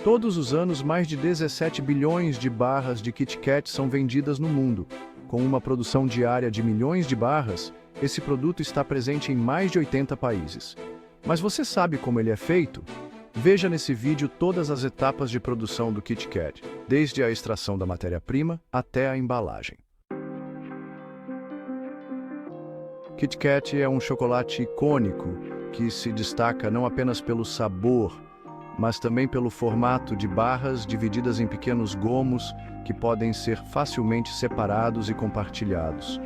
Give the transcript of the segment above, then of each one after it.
Todos os anos, mais de 17 bilhões de barras de Kit Kat são vendidas no mundo. Com uma produção diária de milhões de barras, esse produto está presente em mais de 80 países. Mas você sabe como ele é feito? Veja nesse vídeo todas as etapas de produção do Kit Kat, desde a extração da matéria-prima até a embalagem. Kit Kat é um chocolate icônico que se destaca não apenas pelo sabor, mas também pelo formato de barras divididas em pequenos gomos que podem ser facilmente separados e compartilhados.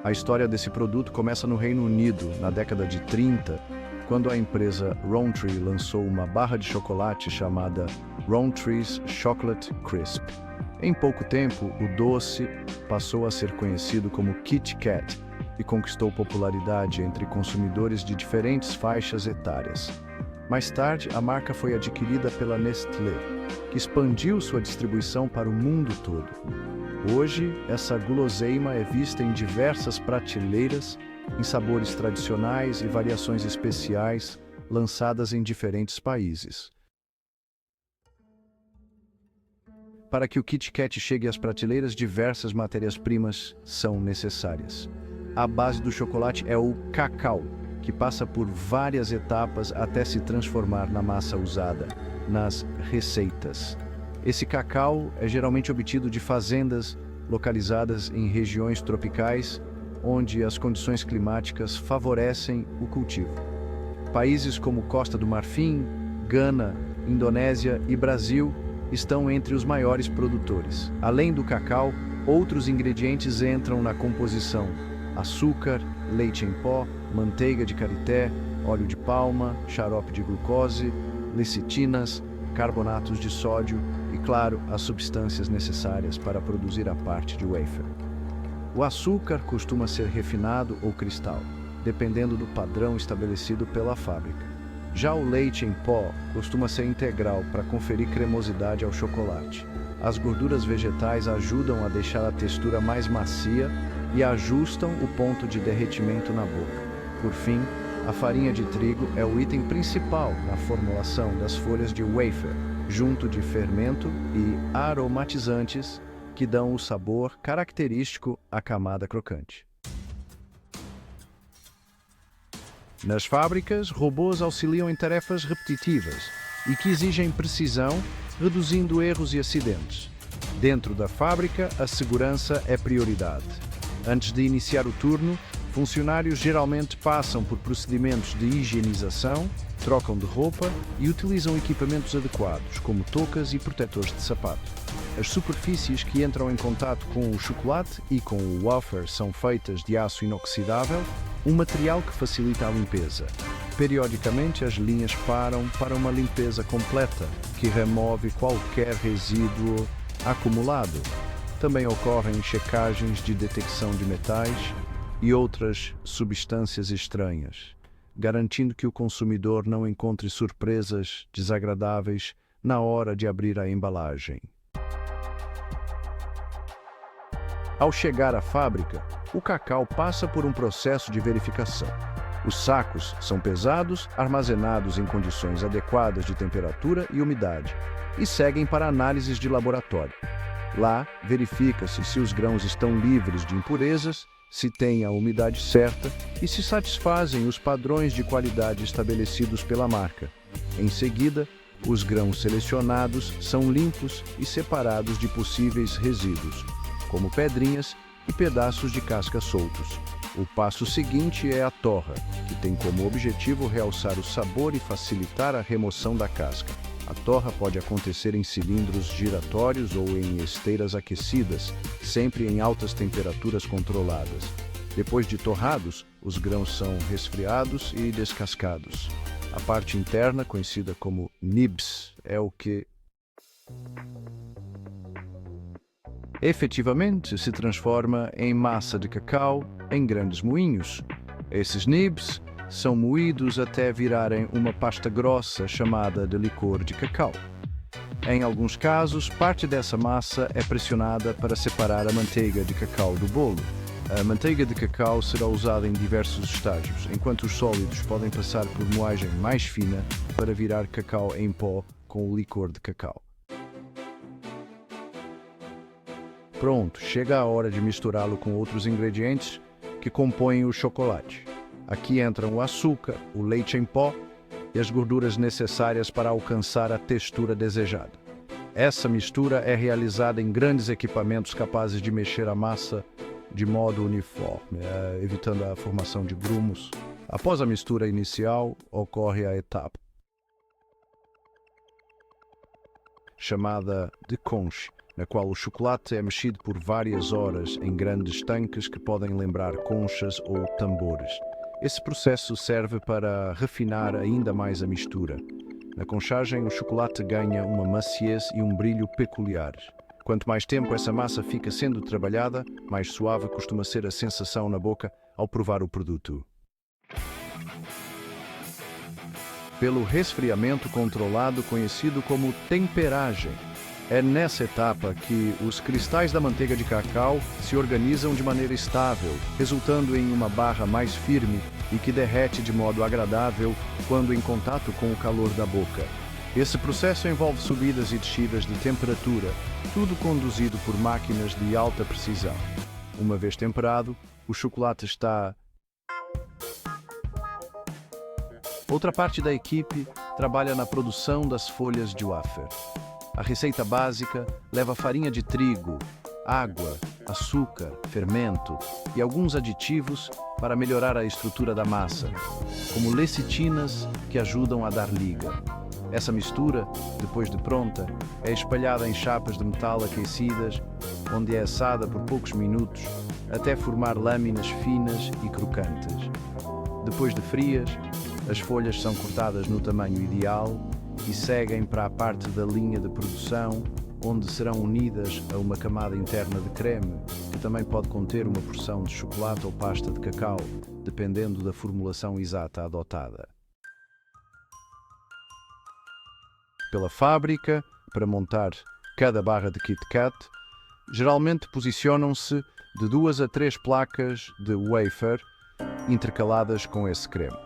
A história desse produto começa no Reino Unido, na década de 30, quando a empresa Rowntree lançou uma barra de chocolate chamada Rowntree's Chocolate Crisp. Em pouco tempo, o doce passou a ser conhecido como Kit Kat e conquistou popularidade entre consumidores de diferentes faixas etárias. Mais tarde, a marca foi adquirida pela Nestlé, que expandiu sua distribuição para o mundo todo. Hoje, essa guloseima é vista em diversas prateleiras, em sabores tradicionais e variações especiais, lançadas em diferentes países. Para que o Kit Kat chegue às prateleiras, diversas matérias-primas são necessárias. A base do chocolate é o cacau, que passa por várias etapas até se transformar na massa usada nas receitas. Esse cacau é geralmente obtido de fazendas localizadas em regiões tropicais, onde as condições climáticas favorecem o cultivo. Países como Costa do Marfim, Gana, Indonésia e Brasil estão entre os maiores produtores. Além do cacau, outros ingredientes entram na composição: açúcar, leite em pó, manteiga de karité, óleo de palma, xarope de glucose, lecitinas, carbonatos de sódio e, claro, as substâncias necessárias para produzir a parte de wafer. O açúcar costuma ser refinado ou cristal, dependendo do padrão estabelecido pela fábrica. Já o leite em pó costuma ser integral para conferir cremosidade ao chocolate. As gorduras vegetais ajudam a deixar a textura mais macia e ajustam o ponto de derretimento na boca. Por fim, a farinha de trigo é o item principal na formulação das folhas de wafer, junto de fermento e aromatizantes que dão o sabor característico à camada crocante. Nas fábricas, robôs auxiliam em tarefas repetitivas e que exigem precisão, reduzindo erros e acidentes. Dentro da fábrica, a segurança é prioridade. Antes de iniciar o turno, funcionários geralmente passam por procedimentos de higienização, trocam de roupa e utilizam equipamentos adequados, como toucas e protetores de sapato. As superfícies que entram em contato com o chocolate e com o wafer são feitas de aço inoxidável, um material que facilita a limpeza. Periodicamente, as linhas param para uma limpeza completa, que remove qualquer resíduo acumulado. Também ocorrem checagens de detecção de metais e outras substâncias estranhas, garantindo que o consumidor não encontre surpresas desagradáveis na hora de abrir a embalagem. Ao chegar à fábrica, o cacau passa por um processo de verificação. Os sacos são pesados, armazenados em condições adequadas de temperatura e umidade, e seguem para análises de laboratório. Lá, verifica-se se os grãos estão livres de impurezas, se têm a umidade certa e se satisfazem os padrões de qualidade estabelecidos pela marca. Em seguida, os grãos selecionados são limpos e separados de possíveis resíduos, como pedrinhas e pedaços de casca soltos. O passo seguinte é a torra, que tem como objetivo realçar o sabor e facilitar a remoção da casca. A torra pode acontecer em cilindros giratórios ou em esteiras aquecidas, sempre em altas temperaturas controladas. Depois de torrados, os grãos são resfriados e descascados. A parte interna, conhecida como nibs, é o que efetivamente se transforma em massa de cacau em grandes moinhos. Esses nibs são moídos até virarem uma pasta grossa chamada de licor de cacau. Em alguns casos, parte dessa massa é pressionada para separar a manteiga de cacau do bolo. A manteiga de cacau será usada em diversos estágios, enquanto os sólidos podem passar por moagem mais fina para virar cacau em pó com o licor de cacau. Pronto, chega a hora de misturá-lo com outros ingredientes que compõem o chocolate. Aqui entram o açúcar, o leite em pó e as gorduras necessárias para alcançar a textura desejada. Essa mistura é realizada em grandes equipamentos capazes de mexer a massa de modo uniforme, evitando a formação de grumos. Após a mistura inicial, ocorre a etapa chamada de conche, na qual o chocolate é mexido por várias horas em grandes tanques que podem lembrar conchas ou tambores. Esse processo serve para refinar ainda mais a mistura. Na conchagem, o chocolate ganha uma maciez e um brilho peculiares. Quanto mais tempo essa massa fica sendo trabalhada, mais suave costuma ser a sensação na boca ao provar o produto. Pelo resfriamento controlado, conhecido como temperagem, é nessa etapa que os cristais da manteiga de cacau se organizam de maneira estável, resultando em uma barra mais firme e que derrete de modo agradável quando em contato com o calor da boca. Esse processo envolve subidas e descidas de temperatura, tudo conduzido por máquinas de alta precisão. Uma vez temperado, o chocolate está... Outra parte da equipe trabalha na produção das folhas de wafer. A receita básica leva farinha de trigo, água, açúcar, fermento e alguns aditivos para melhorar a estrutura da massa, como lecitinas que ajudam a dar liga. Essa mistura, depois de pronta, é espalhada em chapas de metal aquecidas, onde é assada por poucos minutos até formar lâminas finas e crocantes. Depois de frias, as folhas são cortadas no tamanho ideal e seguem para a parte da linha de produção, onde serão unidas a uma camada interna de creme, que também pode conter uma porção de chocolate ou pasta de cacau, dependendo da formulação exata adotada. Pela fábrica, para montar cada barra de Kit Kat, geralmente posicionam-se de 2 a 3 placas de wafer intercaladas com esse creme.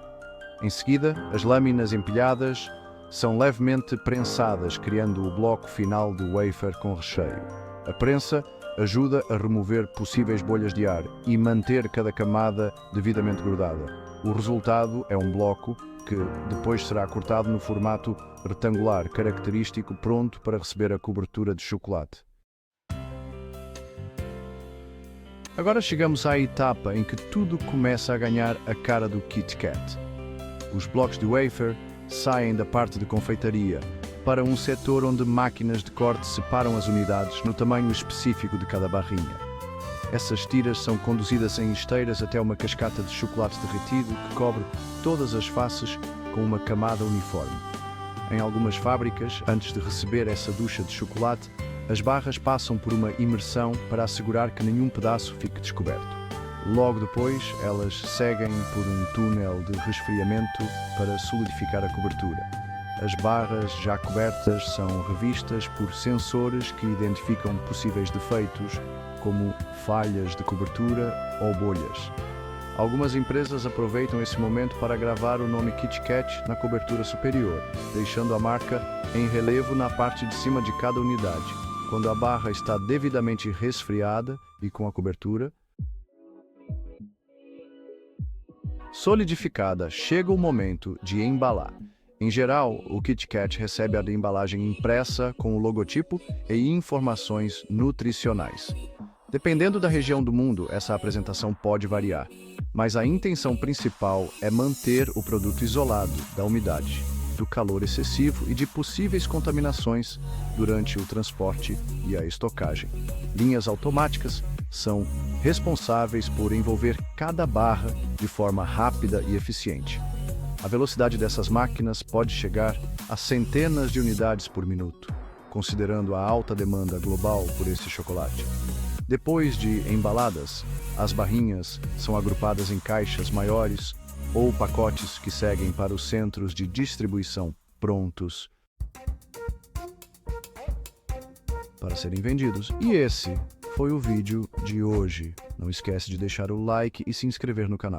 Em seguida, as lâminas empilhadas são levemente prensadas, criando o bloco final do wafer com recheio. A prensa ajuda a remover possíveis bolhas de ar e manter cada camada devidamente grudada. O resultado é um bloco que depois será cortado no formato retangular característico, pronto para receber a cobertura de chocolate. Agora chegamos à etapa em que tudo começa a ganhar a cara do Kit Kat. Os blocos de wafer saem da parte de confeitaria para um setor onde máquinas de corte separam as unidades no tamanho específico de cada barrinha. Essas tiras são conduzidas em esteiras até uma cascata de chocolate derretido que cobre todas as faces com uma camada uniforme. Em algumas fábricas, antes de receber essa ducha de chocolate, as barras passam por uma imersão para assegurar que nenhum pedaço fique descoberto. Logo depois, elas seguem por um túnel de resfriamento para solidificar a cobertura. As barras já cobertas são revistas por sensores que identificam possíveis defeitos, como falhas de cobertura ou bolhas. Algumas empresas aproveitam esse momento para gravar o nome Kit Kat na cobertura superior, deixando a marca em relevo na parte de cima de cada unidade. Quando a barra está devidamente resfriada e com a cobertura solidificada, chega o momento de embalar. Em geral, o Kit Kat recebe a embalagem impressa com o logotipo e informações nutricionais. Dependendo da região do mundo, essa apresentação pode variar, mas a intenção principal é manter o produto isolado da umidade, do calor excessivo e de possíveis contaminações durante o transporte e a estocagem. Linhas automáticas são responsáveis por envolver cada barra de forma rápida e eficiente. A velocidade dessas máquinas pode chegar a centenas de unidades por minuto, considerando a alta demanda global por esse chocolate. Depois de embaladas, as barrinhas são agrupadas em caixas maiores ou pacotes que seguem para os centros de distribuição prontos para serem vendidos. E esse foi o vídeo de hoje. Não esquece de deixar o like e se inscrever no canal.